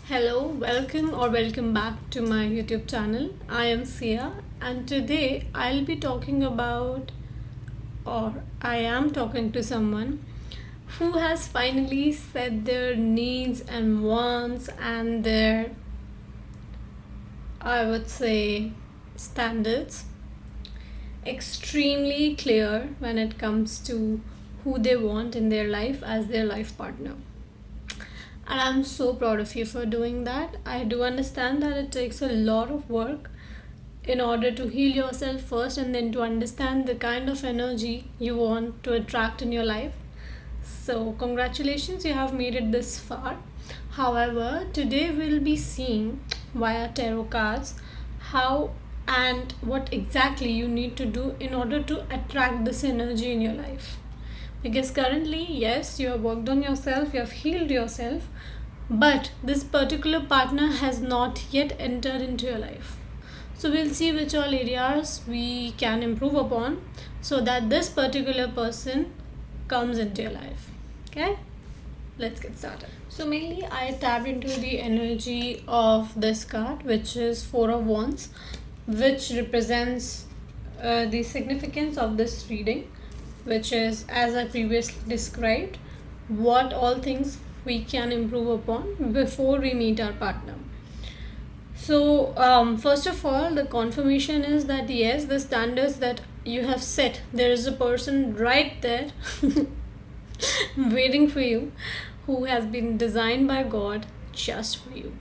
Hello, welcome back to my YouTube channel. I am Sia, and today I'll be talking about, or I am talking to someone who has finally set their needs and wants and their, I would say, standards extremely clear when it comes to who they want in their life as their life partner. And I'm so proud of you for doing that. I do understand that it takes a lot of work in order to heal yourself first and then to understand the kind of energy you want to attract in your life. So, congratulations, you have made it this far. However, today we'll be seeing via tarot cards how and what exactly you need to do in order to attract this energy in your life. Because currently, yes, you have worked on yourself, you have healed yourself, but this particular partner has not yet entered into your life. So, we'll see which all areas we can improve upon so that this particular person comes into your life. Okay, let's get started. So, mainly, I tapped into the energy of this card, which is Four of Wands, which represents the significance of this reading, which is, as I previously described, what all things we can improve upon before we meet our partner. So, first of all, the confirmation is that yes, the standards that you have set, there is a person right there waiting for you who has been designed by God just for you.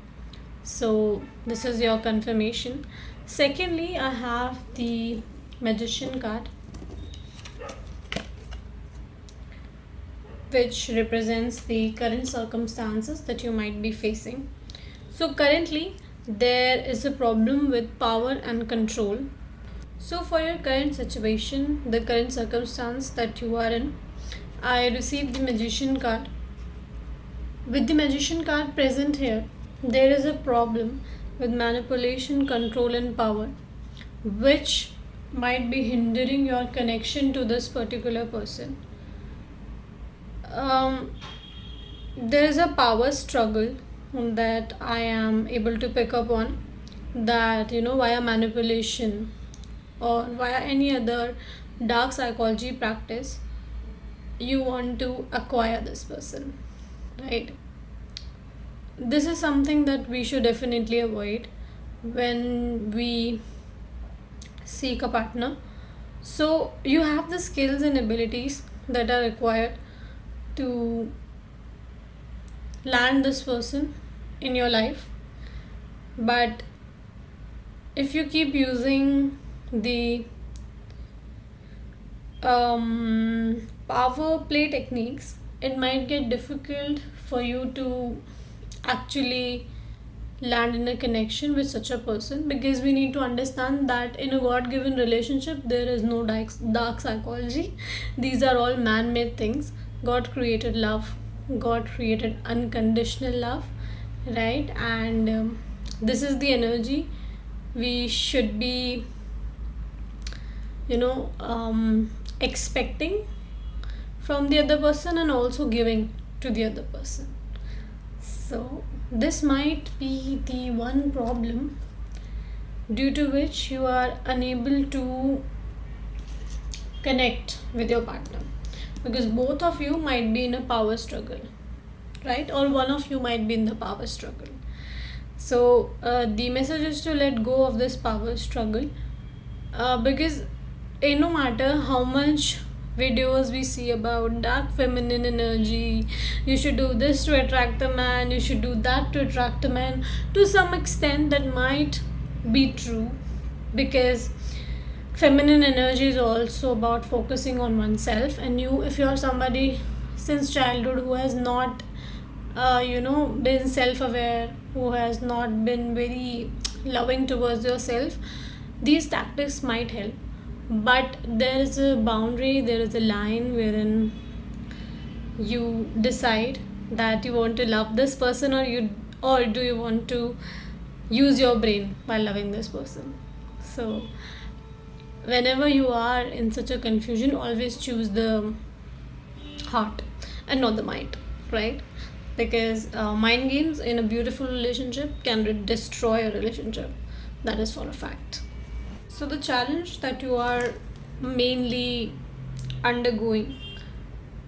So, this is your confirmation. Secondly, I have the Magician card, which represents the current circumstances that you might be facing. So, currently, there is a problem with power and control. So, for your current situation, the current circumstance that you are in, I received the Magician card. With the Magician card present here, there is a problem with manipulation, control, and power, which might be hindering your connection to this particular person. um, there is a power struggle that I am able to pick up on, that via manipulation or via any other dark psychology practice you want to acquire this person, right? This is something that we should definitely avoid when we seek a partner. So you have the skills and abilities that are required to land this person in your life, but if you keep using the power play techniques, it might get difficult for you to actually land in a connection with such a person, because we need to understand that in a god given relationship there is no dark psychology. These are all man made things. God created love, God created unconditional love, right? And this is the energy we should be expecting from the other person and also giving to the other person. So this might be the one problem due to which you are unable to connect with your partner, because both of you might be in a power struggle, right? Or one of you might be in the power struggle. So the message is to let go of this power struggle, because no matter how much videos we see about dark feminine energy, you should do this to attract the man, you should do that to attract the man, to some extent that might be true, because feminine energy is also about focusing on oneself. And if you're somebody since childhood who has not been self-aware, who has not been very loving towards yourself, these tactics might help. But there is a boundary, there is a line wherein you decide that you want to love this person, or do you want to use your brain while loving this person. So whenever you are in such a confusion, always choose the heart and not the mind, right? because mind games in a beautiful relationship can destroy a relationship. That is for a fact. So, the challenge that you are mainly undergoing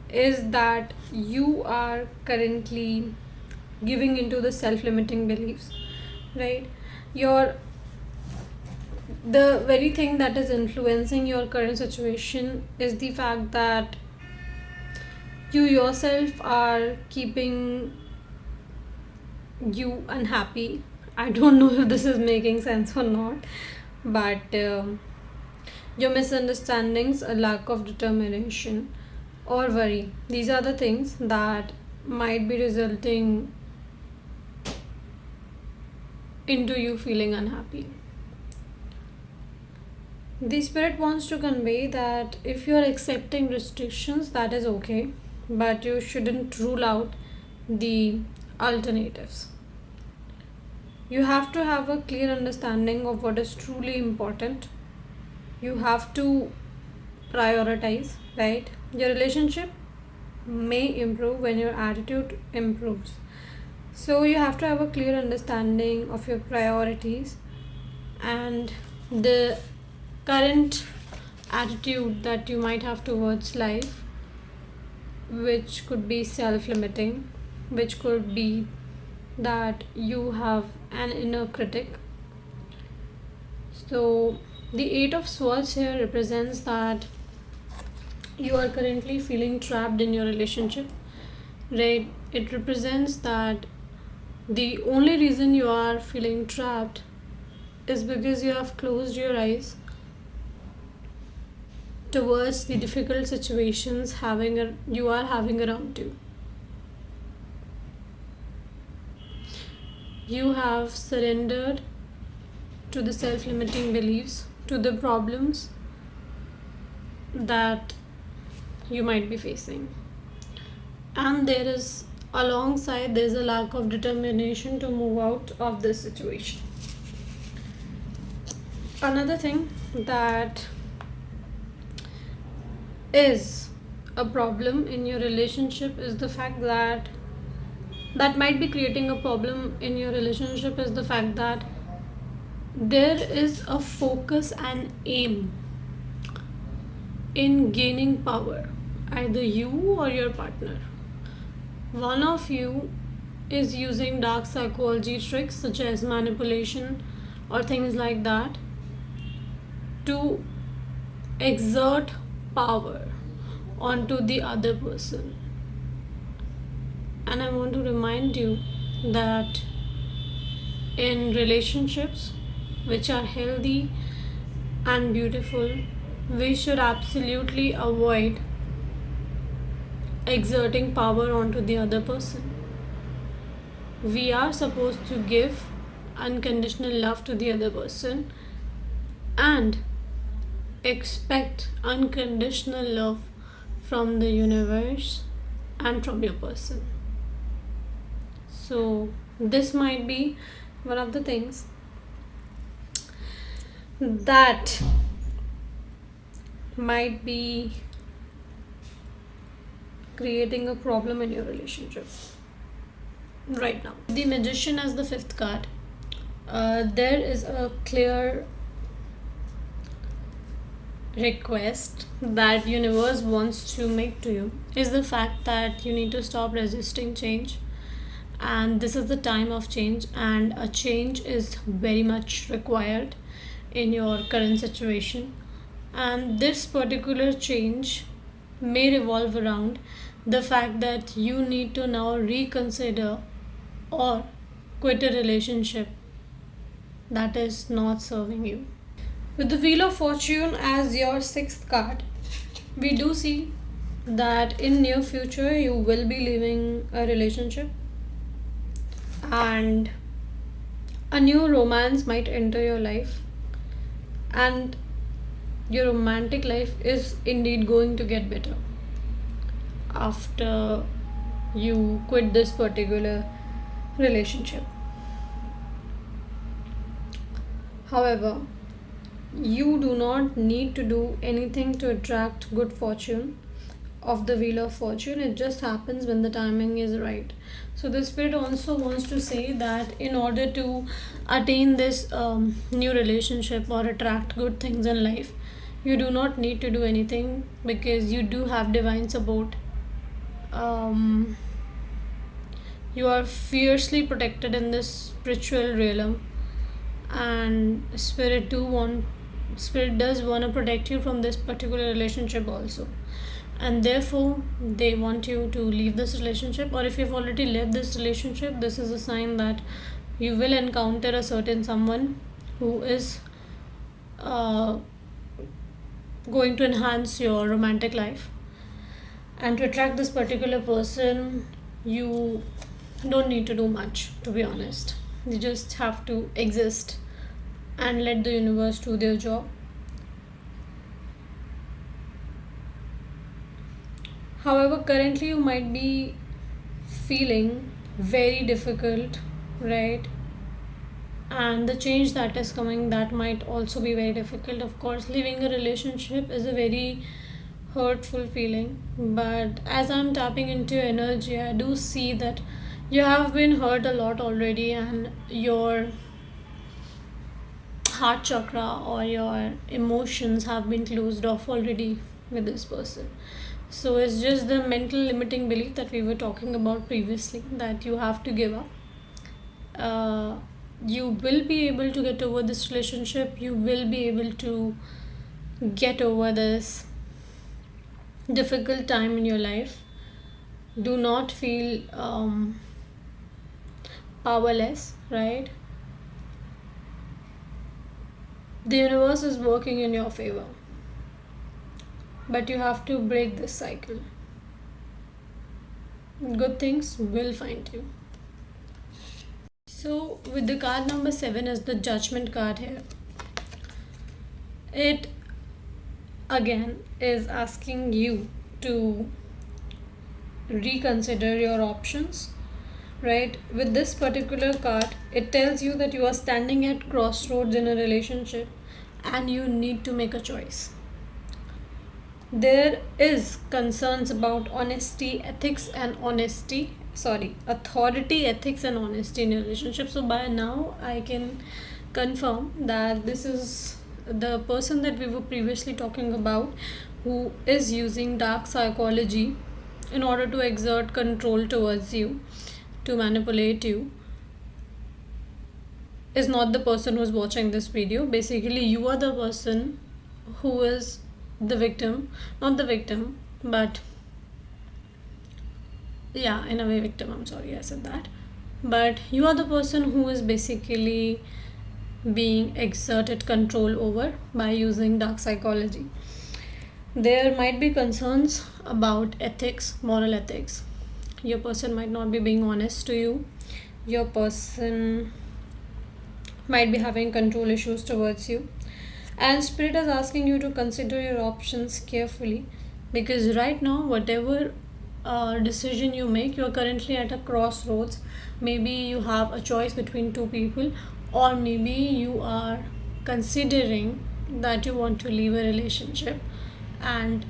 is that you are currently giving into the self limiting beliefs, right? Your the very thing that is influencing your current situation is the fact that you yourself are keeping you unhappy. I don't know if this is making sense or not, but your misunderstandings, a lack of determination, or worry, these are the things that might be resulting into you feeling unhappy. The spirit wants to convey that if you are accepting restrictions, that is okay, but you shouldn't rule out the alternatives. You have to have a clear understanding of what is truly important. You have to prioritize, right? Your relationship may improve when your attitude improves. So, you have to have a clear understanding of your priorities and the current attitude that you might have towards life, which could be self limiting, which could be that you have an inner critic. So, the Eight of Swords here represents that you are currently feeling trapped in your relationship, right? It represents that the only reason you are feeling trapped is because you have closed your eyes towards the difficult situations you are having around you. You have surrendered to the self limiting beliefs, to the problems that you might be facing. And there's a lack of determination to move out of this situation. Another thing that is a problem in your relationship is the fact that might be creating a problem in your relationship is the fact that there is a focus and aim in gaining power, either you or your partner. One of you is using dark psychology tricks such as manipulation or things like that to exert power onto the other person. And I want to remind you that in relationships which are healthy and beautiful, we should absolutely avoid exerting power onto the other person. We are supposed to give unconditional love to the other person and expect unconditional love from the universe and from your person. So, this might be one of the things that might be creating a problem in your relationship right now. The Magician as the fifth card. There is a clear request that universe wants to make to you is the fact that you need to stop resisting change, and this is the time of change, and a change is very much required in your current situation. And this particular change may revolve around the fact that you need to now reconsider or quit a relationship that is not serving you. With the Wheel of Fortune as your sixth card, we do see that in near future you will be leaving a relationship and a new romance might enter your life, and your romantic life is indeed going to get better after you quit this particular relationship. However, you do not need to do anything to attract good fortune of the wheel of fortune. It just happens when the timing is right. So the spirit also wants to say that in order to attain this new relationship or attract good things in life, you do not need to do anything, because you do have divine support. um, you are fiercely protected in this spiritual realm, and spirit does want to protect you from this particular relationship also, and therefore they want you to leave this relationship. Or if you've already left this relationship, this is a sign that you will encounter a certain someone who is uh, going to enhance your romantic life. And to attract this particular person, you don't need to do much, to be honest. You just have to exist and let the universe do their job. However, currently you might be feeling very difficult, right? And the change that is coming, that might also be very difficult. Of course, leaving a relationship is a very hurtful feeling, but as I'm tapping into your energy, I do see that you have been hurt a lot already, and your heart chakra or your emotions have been closed off already with this person. So it's just the mental limiting belief that we were talking about previously, that you have to give up. You will be able to get over this relationship, you will be able to get over this difficult time in your life. Do not feel powerless, right? The universe is working in your favor, but you have to break this cycle. Good things will find you. So, with the card number 7 as the judgment card here, it again is asking you to reconsider your options, right? With this particular card, it tells you that you are standing at crossroads in a relationship and you need to make a choice. There is concerns about authority, ethics and honesty in a relationship. So by now I can confirm that this is the person that we were previously talking about, who is using dark psychology in order to exert control towards you, to manipulate you, is not the person who's watching this video. Basically, you are the person who is the victim, not the victim, but yeah, in a way victim. I'm sorry I said that. But you are the person who is basically being exerted control over by using dark psychology. There might be concerns about ethics, moral ethics. Your person might not be being honest to you. Your person might be having control issues towards you. And spirit is asking you to consider your options carefully, because right now, whatever decision you make, you are currently at a crossroads. Maybe you have a choice between two people, or maybe you are considering that you want to leave a relationship and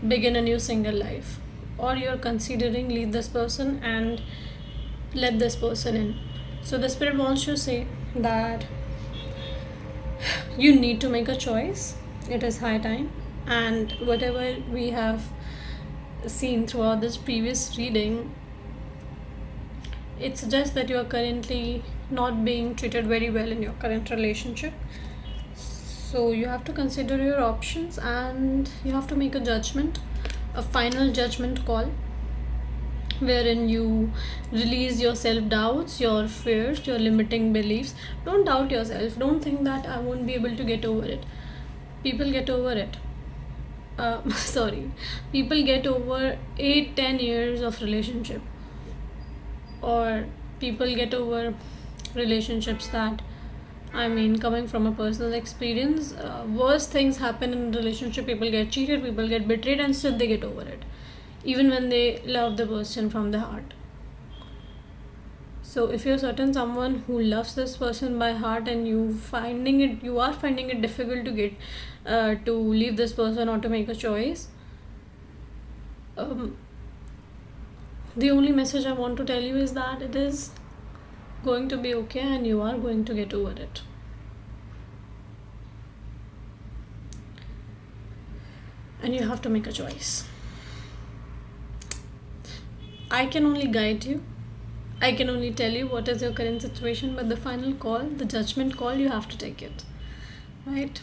begin a new single life, or you're considering leave this person and let this person in. So the spirit wants to say that you need to make a choice. It is high time, and whatever we have seen throughout this previous reading, it suggests that you are currently not being treated very well in your current relationship. So you have to consider your options and you have to make a judgment, a final judgment call, wherein you release your self doubts, your fears, your limiting beliefs. Don't doubt yourself. Don't think that I won't be able to get over it. People get over it. Sorry, people get over 8-10 years of relationship, or people get over relationships that, I mean, coming from a personal experience, worse things happen in a relationship. People get cheated, people get betrayed, and still they get over it, even when they love the person from the heart. So if you're certain someone who loves this person by heart, and you are finding it difficult to get to leave this person or to make a choice, um, the only message I want to tell you is that it is going to be okay and you are going to get over it. And you have to make a choice. I can only guide you. I can only tell you what is your current situation, but the final call, the judgment call, you have to take it. Right?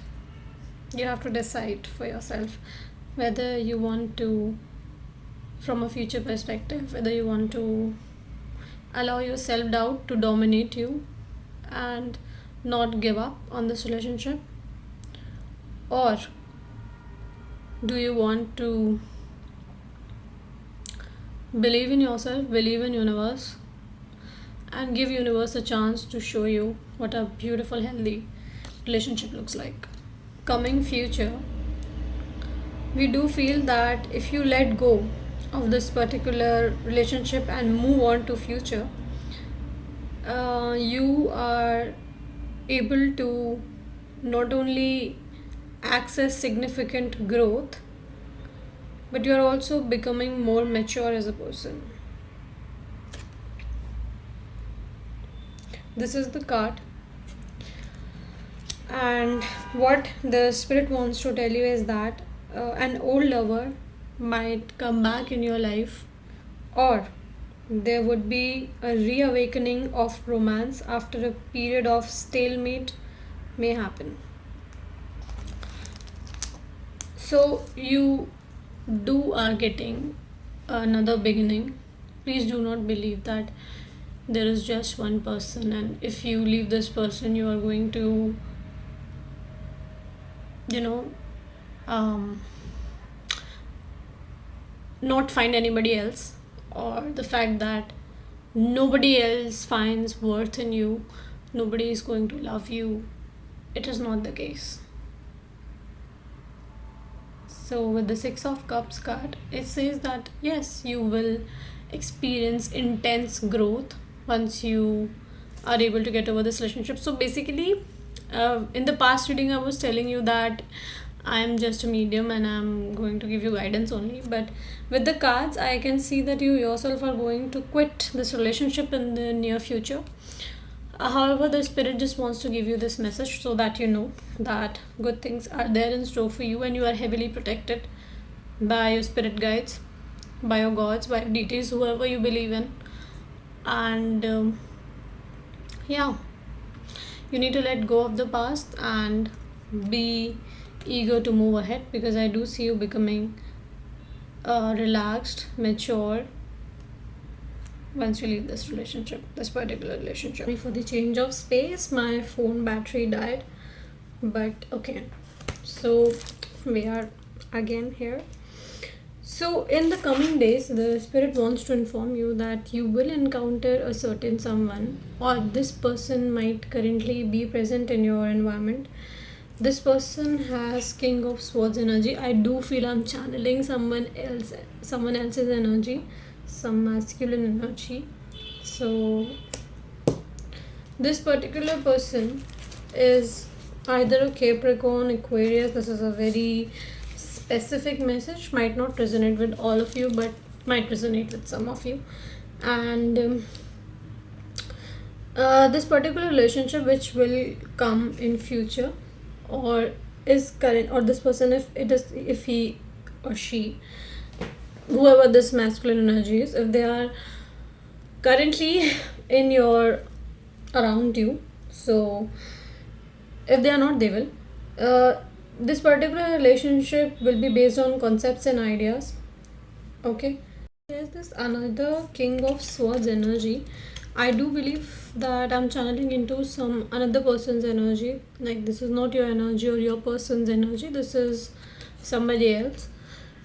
You have to decide for yourself whether you want to, from a future perspective, whether you want to allow your self doubt to dominate you and not give up on this relationship, or do you want to believe in yourself, believe in universe, and give universe a chance to show you what a beautiful, healthy relationship looks like. Coming future, we do feel that if you let go of this particular relationship and move on to future, you are able to not only access significant growth, but you are also becoming more mature as a person. This is the card, and what the spirit wants to tell you is that an old lover might come back in your life, or there would be a reawakening of romance after a period of stalemate may happen. So you are getting another beginning. Please do not believe that there is just one person, and if you leave this person, you are going to, you know, um, not find anybody else, or the fact that nobody else finds worth in you, nobody is going to love you. It is not the case. So with the Six of Cups card, it says that yes, you will experience intense growth once you are able to get over this relationship. So basically, in the past reading, I was telling you that I am just a medium and I'm going to give you guidance only. But with the cards, I can see that you yourself are going to quit this relationship in the near future. However, the spirit just wants to give you this message so that you know that good things are there in store for you, and you are heavily protected by your spirit guides, by your gods, by deities, whoever you believe in. And yeah, you need to let go of the past and be eager to move ahead, because I do see you becoming relaxed, mature once you leave this relationship, this particular relationship. Sorry for the change of space, my phone battery died, but okay, so we are again here. So in the coming days, the spirit wants to inform you that you will encounter a certain someone, or this person might currently be present in your environment. This person has King of Swords energy. I do feel I'm channeling someone else's energy, some masculine energy. So this particular person is either a Capricorn, Aquarius. This is a very specific message, might not resonate with all of you, but might resonate with some of you. And this particular relationship which will come in future, or is current, or this person, if he or she, whoever this masculine energy is, if they are currently in your around you, so if they are not, they will, this particular relationship will be based on concepts and ideas. Okay, there's this another King of Swords energy. I do believe that I'm channeling into some another person's energy. Like, this is not your energy or your person's energy. This is somebody else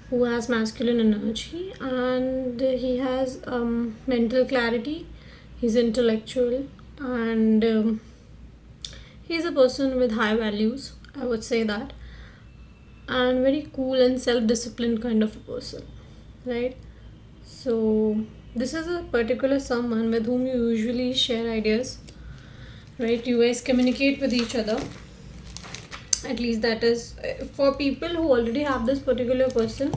who has masculine energy, and he has mental clarity. He's intellectual, and he's a person with high values, I would say that, and very cool and self-disciplined kind of a person, right? So this is a particular someone with whom you usually share ideas, right? You guys communicate with each other. At least that is for people who already have this particular person.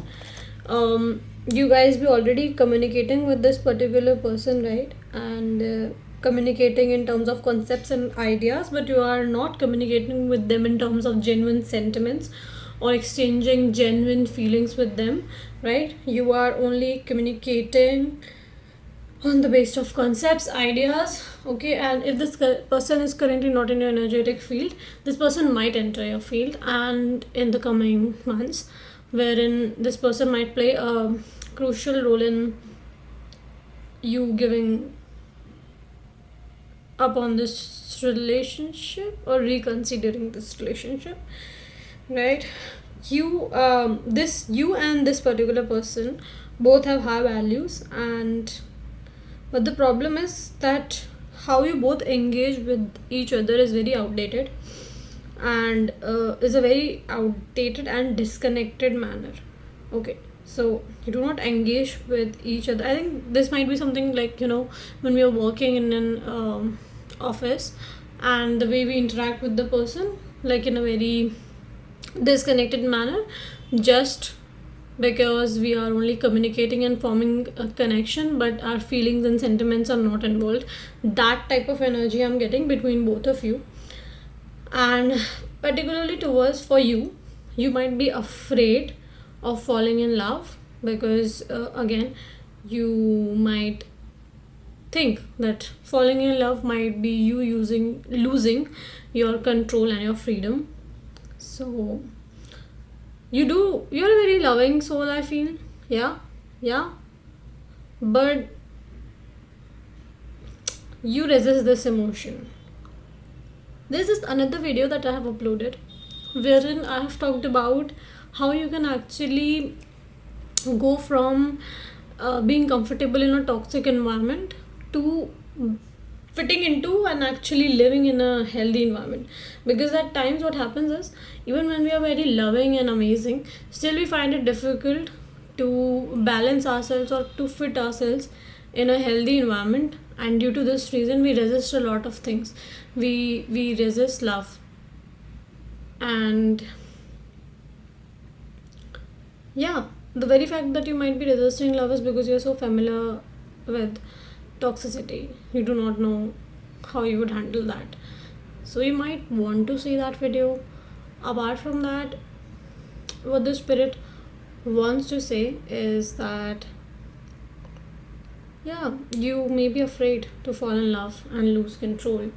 you guys be already communicating with this particular person, right? And communicating in terms of concepts and ideas, but you are not communicating with them in terms of genuine sentiments or exchanging genuine feelings with them, right? You are only communicating on the basis of concepts, ideas, okay? And if this person is currently not in your energetic field, this person might enter your field and in the coming months, wherein this person might play a crucial role in you giving up on this relationship or reconsidering this relationship, right? You and this particular person both have high values, and but the problem is that how you both engage with each other is very outdated, and is a very outdated and disconnected manner. Okay, so you do not engage with each other. I think this might be something like, when we are working in an office, and the way we interact with the person, like in a very disconnected manner, just because we are only communicating and forming a connection, but our feelings and sentiments are not involved. That type of energy I'm getting between both of you. And particularly towards for you, you might be afraid of falling in love, because again, you might think that falling in love might be you losing your control and your freedom. So you're a very loving soul, I feel. Yeah, yeah, but you resist this emotion. There's this another video that I have uploaded, wherein I have talked about how you can actually go from being comfortable in a toxic environment to fitting into and actually living in a healthy environment. Because at times what happens is, even when we are very loving and amazing, still we find it difficult to balance ourselves or to fit ourselves in a healthy environment, and due to this reason we resist a lot of things. We resist love. And yeah, the very fact that you might be resisting love is because you're so familiar with toxicity. You do not know how you would handle that. So you might want to see that video. Apart from that, what the spirit wants to say is that, yeah, you may be afraid to fall in love and lose control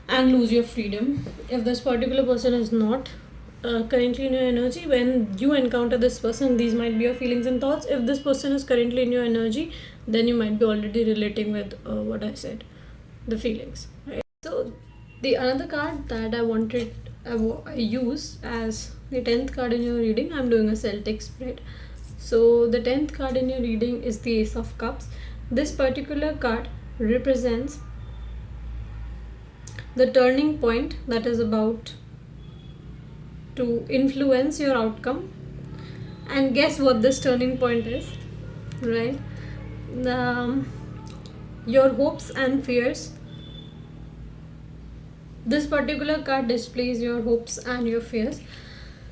and lose your freedom. If this particular person is not currently in your energy, when you encounter this person, these might be your feelings and thoughts. If this person is currently in your energy, then you might be already relating with what I said, the feelings, right? So the another card that I use as the 10th card in your reading, I'm doing a Celtic spread. So the 10th card in your reading is the Ace of Cups. This particular card represents the turning point that is about to influence your outcome. And guess what this turning point is, right? Your hopes and fears. This particular card displays your hopes and your fears.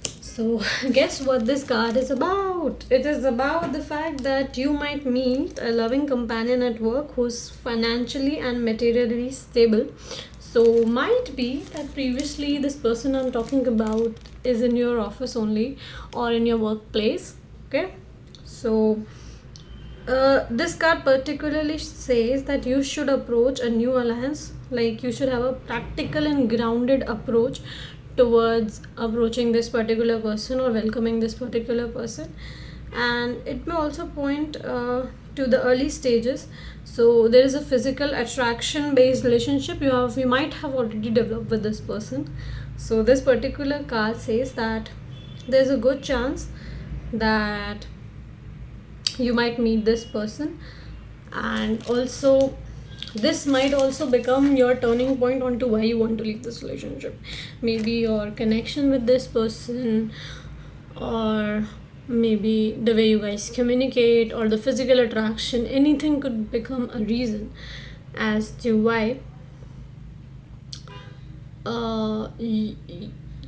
So guess what this card is about? It is about the fact that you might meet a loving companion at work who's financially and materially stable. So might be that previously this person I'm talking about is in your office only or in your workplace. Okay, so this card particularly says that you should approach a new alliance, like you should have a practical and grounded approach towards approaching this particular person or welcoming this particular person. And it may also point to the early stages. So there is a physical attraction based relationship you might have already developed with this person. So this particular card says that there's a good chance that you might meet this person, and also this might also become your turning point onto why you want to leave this relationship. Maybe your connection with this person, or maybe the way you guys communicate, or the physical attraction. Anything could become a reason as to why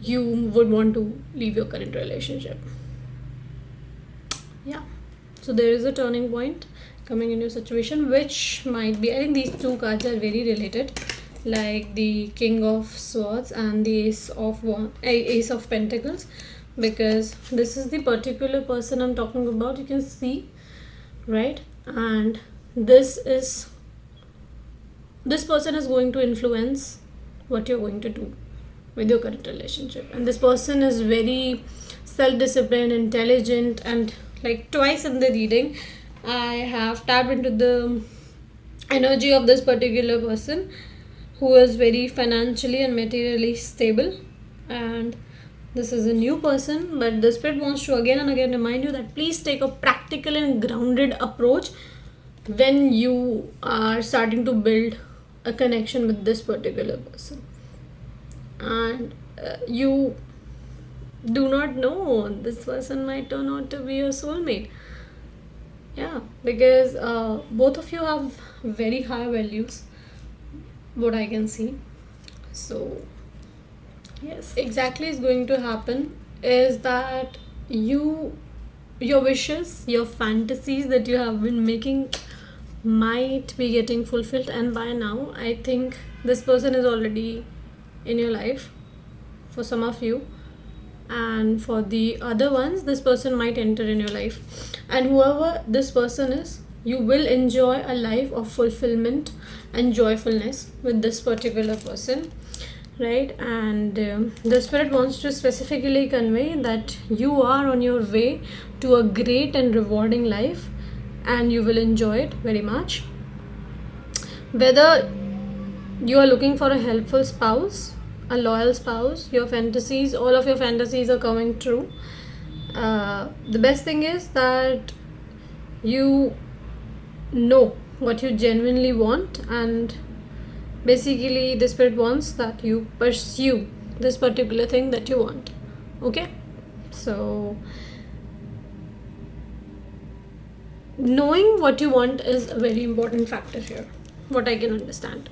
you would want to leave your current relationship. Yeah. So there is a turning point coming in your situation, which might be, I think these two cards are very related, like the King of Swords and the Ace of Pentacles, because this is the particular person I'm talking about. You can see, right? And this person is going to influence what you're going to do with your current relationship, and this person is very self-disciplined, intelligent, and like twice in the reading I have tapped into the energy of this particular person who is very financially and materially stable. And this is a new person, but the spirit wants to again and again remind you that please take a practical and grounded approach when you are starting to build a connection with this particular person. And you do not know, this person might turn out to be your soulmate. Yeah, because both of you have very high values, what I can see. So yes, exactly is going to happen is that your wishes, your fantasies that you have been making might be getting fulfilled, and by now I think this person is already in your life for some of you, and for the other ones this person might enter in your life. And whoever this person is, you will enjoy a life of fulfillment and joyfulness with this particular person, right? And the spirit wants to specifically convey that you are on your way to a great and rewarding life, and you will enjoy it very much. Whether you are looking for a helpful spouse, a loyal spouse, your fantasies, all of your fantasies are coming true. The best thing is that you know what you genuinely want, and basically the spirit wants that you pursue this particular thing that you want. Okay, so knowing what you want is a very important factor here, what I can understand.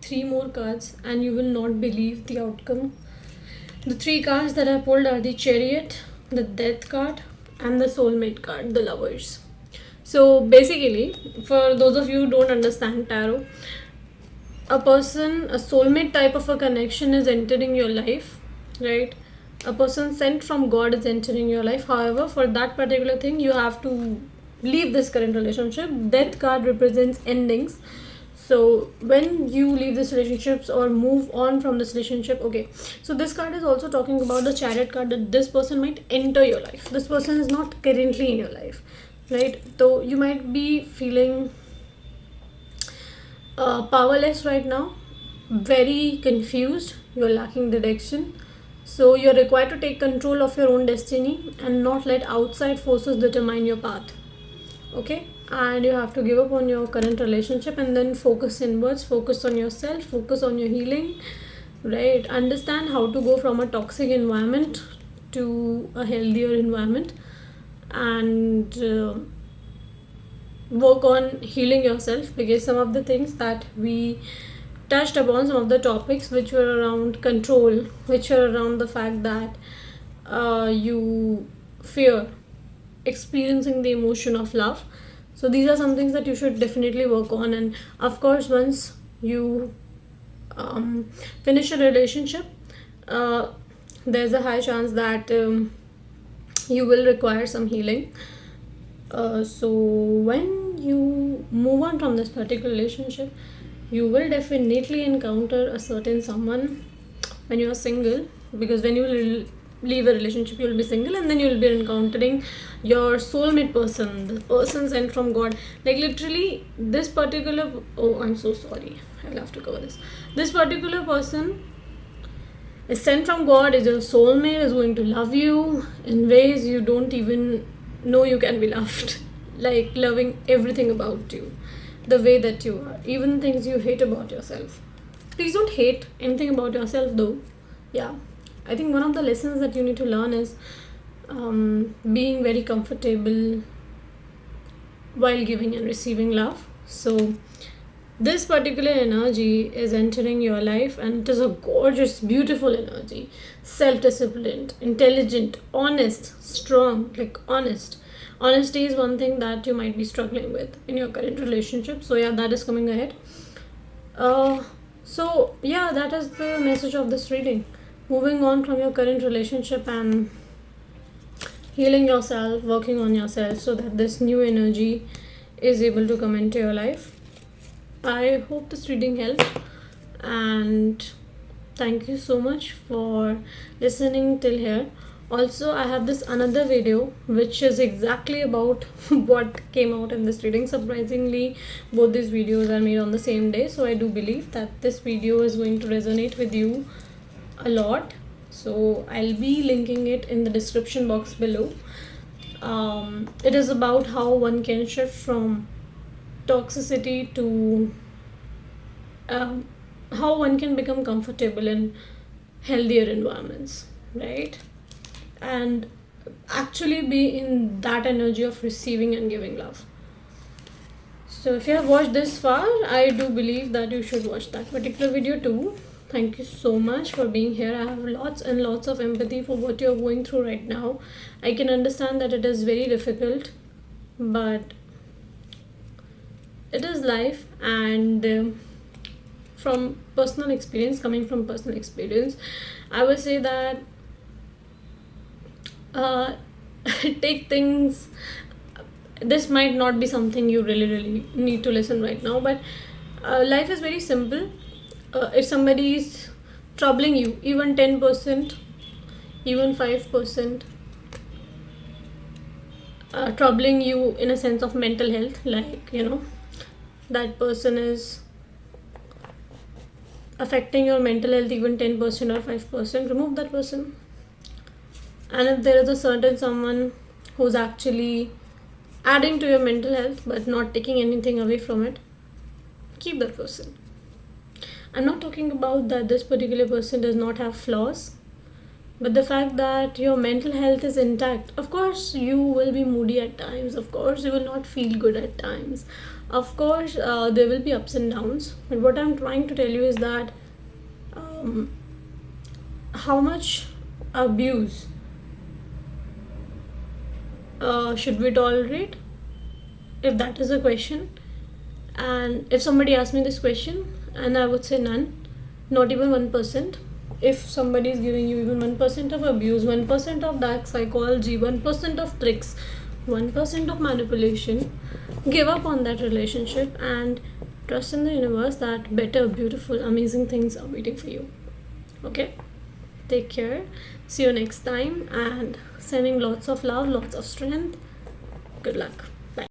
3 more cards and you will not believe the outcome. The 3 cards that I pulled are the Chariot, the Death card, and the Soulmate card, the Lovers. So basically, for those of you who don't understand tarot, a soulmate type of a connection is entering your life, right? A person sent from God is entering your life. However, for that particular thing, you have to leave this current relationship. Death card represents endings. So when you leave this relationships or move on from this relationship, okay. So this card is also talking about the Chariot card, that this person might enter your life. This person is not currently in your life, right? So you might be feeling powerless right now, very confused, you're lacking direction. So you're required to take control of your own destiny and not let outside forces determine your path. Okay, and you have to give up on your current relationship and then focus inwards, focus on yourself, focus on your healing, right? Understand how to go from a toxic environment to a healthier environment, and work on healing yourself, because some of the things that we touched upon, some of the topics which were around control, which were around the fact that you fear experiencing the emotion of love. So these are some things that you should definitely work on. And of course, once you finish a relationship, there's a high chance that you will require some healing. So when you move on from this particular relationship, you will definitely encounter a certain someone when you are single, because when you leave a relationship, you will be single, and then you will be encountering your soulmate person, the person sent from God. Like literally this particular, oh, I'm so sorry, I'll have to cover this particular person is sent from God, is your soulmate, is going to love you in ways you don't even know you can be loved. Like loving everything about you, the way that you are, even things you hate about yourself. Please don't hate anything about yourself though. Yeah, I think one of the lessons that you need to learn is being very comfortable while giving and receiving love. So This particular energy is entering your life, and it is a gorgeous, beautiful energy. Self disciplined, intelligent, honest, strong, like honest. Honesty is one thing that you might be struggling with in your current relationship. So, yeah, that is coming ahead. Uh, so, yeah, that is the message of this reading. Moving on from your current relationship and healing yourself, working on yourself so that this new energy is able to come into your life. I hope this reading helped, and thank you so much for listening till here. Also, I have this another video which is exactly about what came out in this reading. Surprisingly, both these videos are made on the same day, so I do believe that this video is going to resonate with you a lot. So I'll be linking it in the description box below. It is about how one can shift from toxicity to how one can become comfortable in healthier environments, right? And actually be in that energy of receiving and giving love. So if you have watched this far, I do believe that you should watch that particular video too. Thank you so much for being here. I have lots and lots of empathy for what you're going through right now. I can understand that it is very difficult, but it is life. And from personal experience, coming from personal experience, I would say that uh, take things. This might not be something you really need to listen right now, but life is very simple. If somebody is troubling you, even 10%, even 5%, troubling you in a sense of mental health, like that person is affecting your mental health, even 10% or 5%, remove that person. And if there is a certain someone who's actually adding to your mental health but not taking anything away from it, keep that person. I'm not talking about that this particular person does not have flaws, but the fact that your mental health is intact. Of course you will be moody at times, of course you will not feel good at times, of course there will be ups and downs, but what I'm trying to tell you is that how much abuse should we tolerate, if that is a question. And if somebody asked me this question, and I would say none, not even 1%. If somebody is giving you even 1% of abuse, 1% of dark psychology, 1% of tricks, 1% of manipulation, give up on that relationship and trust in the universe that better, beautiful, amazing things are waiting for you. Okay? Take care. See you next time, and sending lots of love, lots of strength. Good luck.